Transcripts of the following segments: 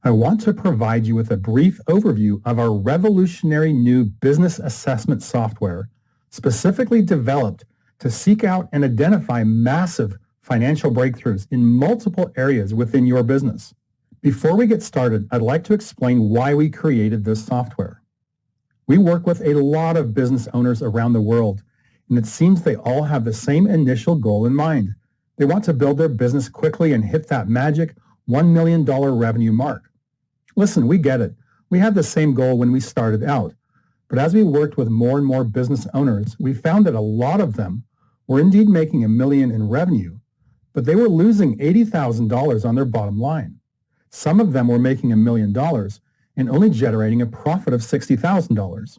I want to provide you with a brief overview of our revolutionary new business assessment software, specifically developed to seek out and identify massive financial breakthroughs in multiple areas within your business. Before we get started, I'd like to explain why we created this software. We work with a lot of business owners around the world, and it seems they all have the same initial goal in mind. They want to build their business quickly and hit that magic $1 million revenue mark. Listen, we get it. We had the same goal when we started out. But as we worked with more and more business owners, we found that a lot of them were indeed making $1 million in revenue, but they were losing $80,000 on their bottom line. Some of them were making $1 million and only generating a profit of $60,000.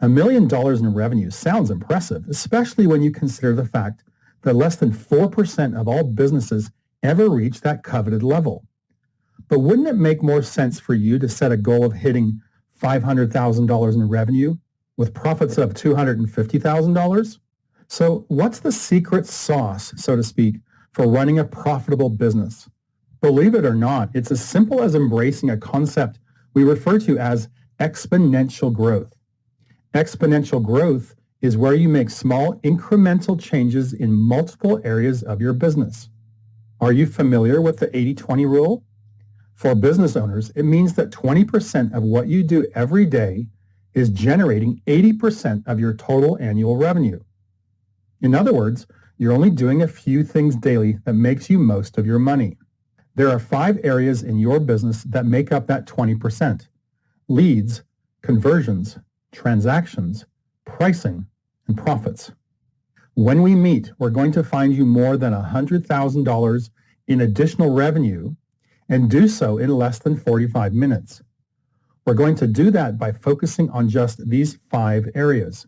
$1 million in revenue sounds impressive, especially when you consider the fact that less than 4% of all businesses ever reach that coveted level. But wouldn't it make more sense for you to set a goal of hitting $500,000 in revenue with profits of $250,000? So what's the secret sauce, so to speak, for running a profitable business? Believe it or not, it's as simple as embracing a concept we refer to as exponential growth. Exponential growth is where you make small incremental changes in multiple areas of your business. Are you familiar with the 80-20 rule? For business owners, it means that 20% of what you do every day is generating 80% of your total annual revenue. In other words, you're only doing a few things daily that makes you most of your money. There are 5 areas in your business that make up that 20%. Leads, conversions, transactions, pricing, and profits. When we meet, we're going to find you more than $100,000 in additional revenue and do so in less than 45 minutes. We're going to do that by focusing on just these 5 areas.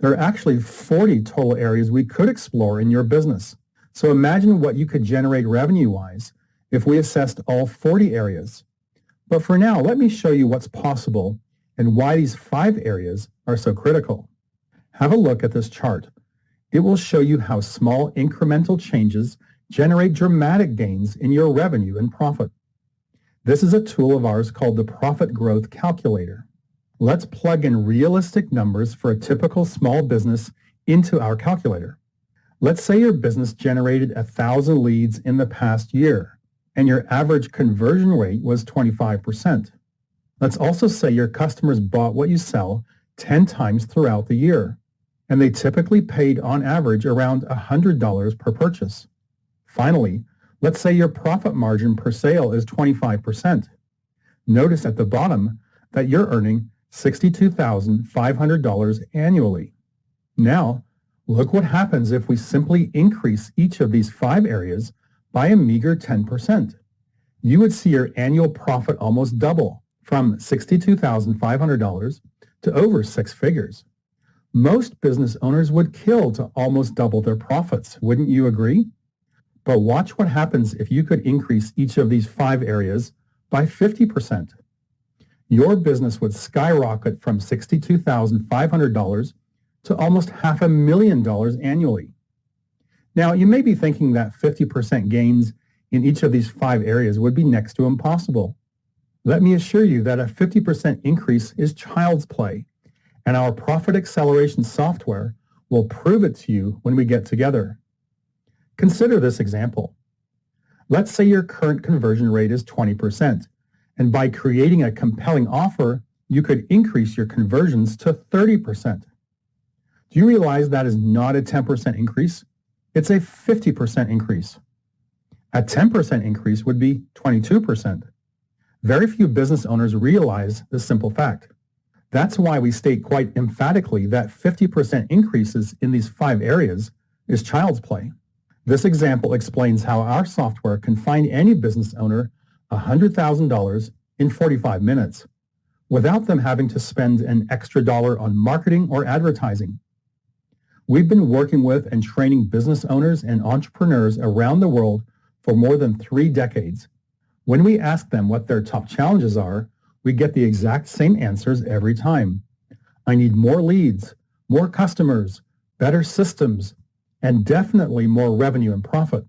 There are actually 40 total areas we could explore in your business. So imagine what you could generate revenue-wise if we assessed all 40 areas. But for now, let me show you what's possible and why these 5 areas are so critical. Have a look at this chart. It will show you how small incremental changes generate dramatic gains in your revenue and profit. This is a tool of ours called the Profit Growth Calculator. Let's plug in realistic numbers for a typical small business into our calculator. Let's say your business generated 1,000 leads in the past year, and your average conversion rate was 25%. Let's also say your customers bought what you sell 10 times throughout the year, and they typically paid on average around $100 per purchase. Finally, let's say your profit margin per sale is 25%. Notice at the bottom that you're earning $62,500 annually. Now, look what happens if we simply increase each of these 5 areas by a meager 10%. You would see your annual profit almost double from $62,500 to over 6 figures. Most business owners would kill to almost double their profits, wouldn't you agree? But watch what happens if you could increase each of these 5 areas by 50%. Your business would skyrocket from $62,500 to almost $500,000 annually. Now, you may be thinking that 50% gains in each of these 5 areas would be next to impossible. Let me assure you that a 50% increase is child's play, and our profit acceleration software will prove it to you when we get together. Consider this example. Let's say your current conversion rate is 20%, and by creating a compelling offer, you could increase your conversions to 30%. Do you realize that is not a 10% increase? It's a 50% increase. A 10% increase would be 22%. Very few business owners realize this simple fact. That's why we state quite emphatically that 50% increases in these 5 areas is child's play. This example explains how our software can find any business owner $100,000 in 45 minutes without them having to spend an extra dollar on marketing or advertising. We've been working with and training business owners and entrepreneurs around the world for more than 3 decades. When we ask them what their top challenges are, we get the exact same answers every time. I need more leads, more customers, better systems, and definitely more revenue and profit.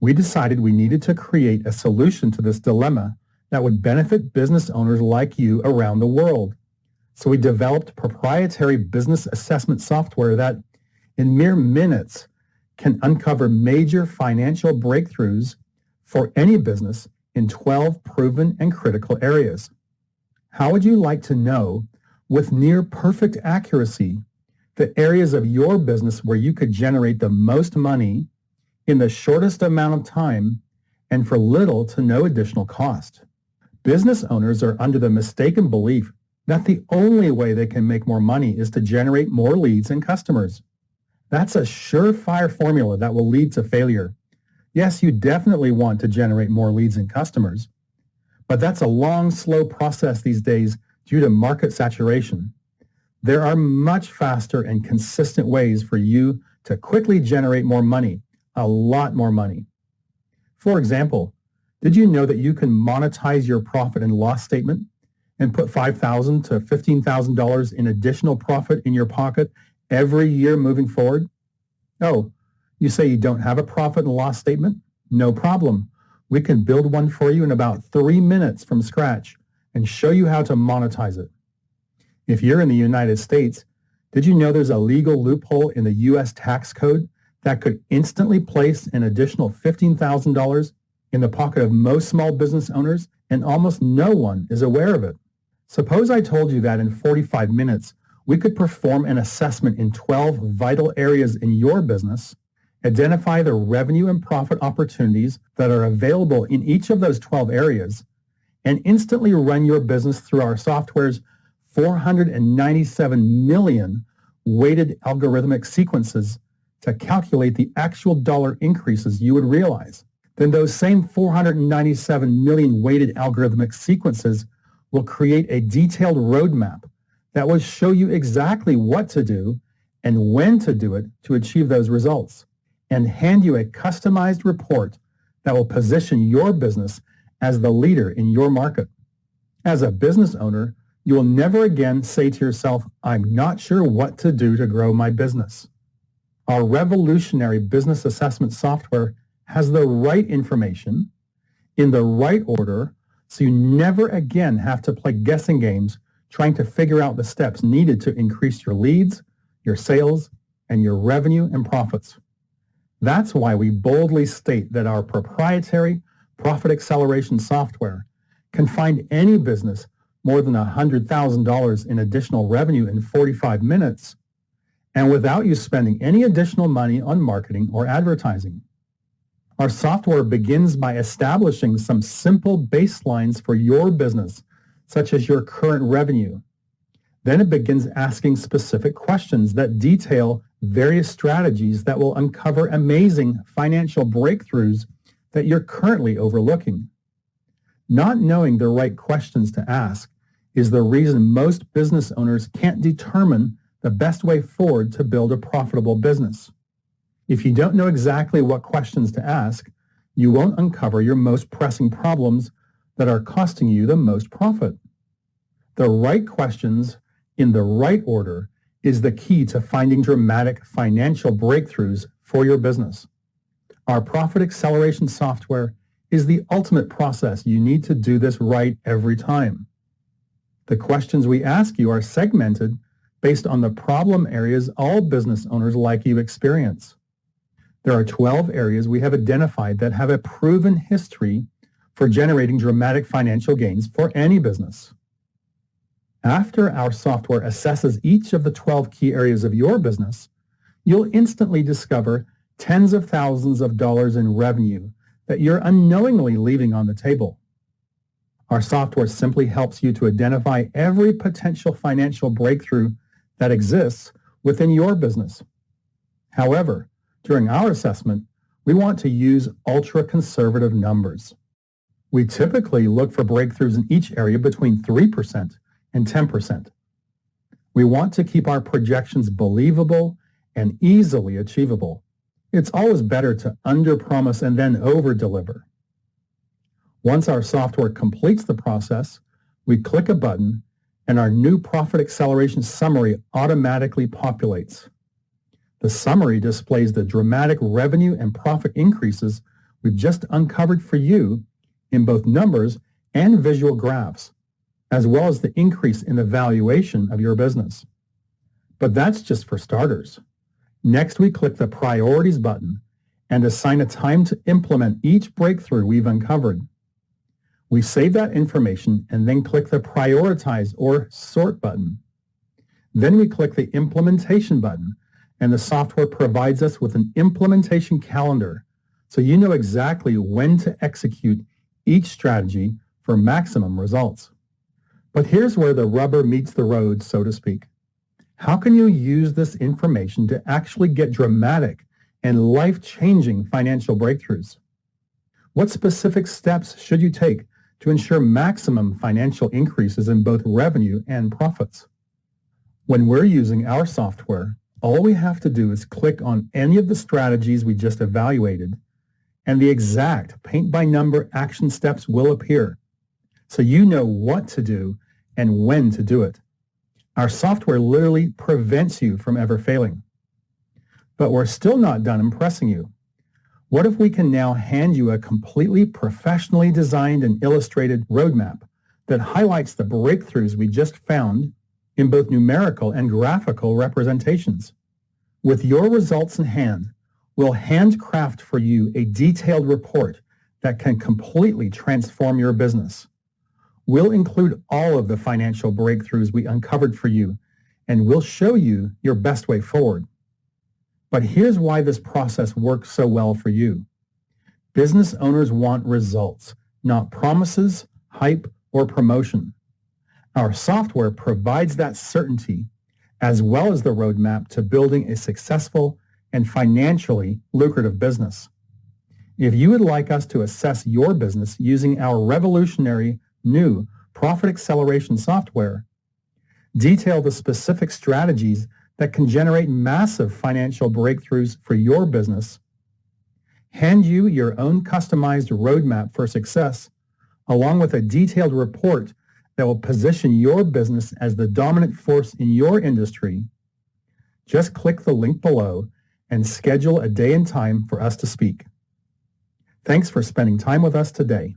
We decided we needed to create a solution to this dilemma that would benefit business owners like you around the world. So we developed proprietary business assessment software that, in mere minutes, can uncover major financial breakthroughs for any business in 12 proven and critical areas. How would you like to know, with near perfect accuracy, the areas of your business where you could generate the most money in the shortest amount of time and for little to no additional cost? Business owners are under the mistaken belief that the only way they can make more money is to generate more leads and customers. That's a surefire formula that will lead to failure. Yes, you definitely want to generate more leads and customers, but that's a long, slow process these days due to market saturation. There are much faster and consistent ways for you to quickly generate more money, a lot more money. For example, did you know that you can monetize your profit and loss statement and put $5,000 to $15,000 in additional profit in your pocket every year moving forward? Oh, you say you don't have a profit and loss statement? No problem. We can build one for you in about 3 minutes from scratch and show you how to monetize it. If you're in the United States, did you know there's a legal loophole in the U.S. tax code that could instantly place an additional $15,000 in the pocket of most small business owners, and almost no one is aware of it? Suppose I told you that in 45 minutes, we could perform an assessment in 12 vital areas in your business, identify the revenue and profit opportunities that are available in each of those 12 areas, and instantly run your business through our software's 497 million weighted algorithmic sequences to calculate the actual dollar increases you would realize. Then those same 497 million weighted algorithmic sequences will create a detailed roadmap that will show you exactly what to do and when to do it to achieve those results, and hand you a customized report that will position your business as the leader in your market. As a business owner, you will never again say to yourself, "I'm not sure what to do to grow my business." Our revolutionary business assessment software has the right information in the right order, so you never again have to play guessing games trying to figure out the steps needed to increase your leads, your sales, and your revenue and profits. That's why we boldly state that our proprietary profit acceleration software can find any business more than $100,000 in additional revenue in 45 minutes, and without you spending any additional money on marketing or advertising. Our software begins by establishing some simple baselines for your business, such as your current revenue. Then it begins asking specific questions that detail various strategies that will uncover amazing financial breakthroughs that you're currently overlooking. Not knowing the right questions to ask is the reason most business owners can't determine the best way forward to build a profitable business. If you don't know exactly what questions to ask, you won't uncover your most pressing problems that are costing you the most profit. The right questions in the right order is the key to finding dramatic financial breakthroughs for your business. Our profit acceleration software is the ultimate process. You need to do this right every time. The questions we ask you are segmented based on the problem areas all business owners like you experience. There are 12 areas we have identified that have a proven history for generating dramatic financial gains for any business. After our software assesses each of the 12 key areas of your business, you'll instantly discover tens of thousands of dollars in revenue that you're unknowingly leaving on the table. Our software simply helps you to identify every potential financial breakthrough that exists within your business. However, during our assessment, we want to use ultra-conservative numbers. We typically look for breakthroughs in each area between 3% and 10%. We want to keep our projections believable and easily achievable. It's always better to underpromise and then overdeliver. Once our software completes the process, we click a button and our new profit acceleration summary automatically populates. The summary displays the dramatic revenue and profit increases we've just uncovered for you in both numbers and visual graphs, as well as the increase in the valuation of your business. But that's just for starters. Next, we click the Priorities button and assign a time to implement each breakthrough we've uncovered. We save that information and then click the Prioritize or Sort button. Then we click the Implementation button, and the software provides us with an implementation calendar, so you know exactly when to execute each strategy for maximum results. But here's where the rubber meets the road, so to speak. How can you use this information to actually get dramatic and life-changing financial breakthroughs? What specific steps should you take to ensure maximum financial increases in both revenue and profits? When we're using our software, all we have to do is click on any of the strategies we just evaluated, and the exact paint-by-number action steps will appear, so you know what to do and when to do it. Our software literally prevents you from ever failing. But we're still not done impressing you. What if we can now hand you a completely professionally designed and illustrated roadmap that highlights the breakthroughs we just found in both numerical and graphical representations? With your results in hand, we'll handcraft for you a detailed report that can completely transform your business. We'll include all of the financial breakthroughs we uncovered for you, and we'll show you your best way forward. But here's why this process works so well for you. Business owners want results, not promises, hype, or promotion. Our software provides that certainty, as well as the roadmap to building a successful and financially lucrative business. If you would like us to assess your business using our revolutionary new profit acceleration software, detail the specific strategies that can generate massive financial breakthroughs for your business, hand you your own customized roadmap for success, along with a detailed report that will position your business as the dominant force in your industry, just click the link below and schedule a day and time for us to speak. Thanks for spending time with us today.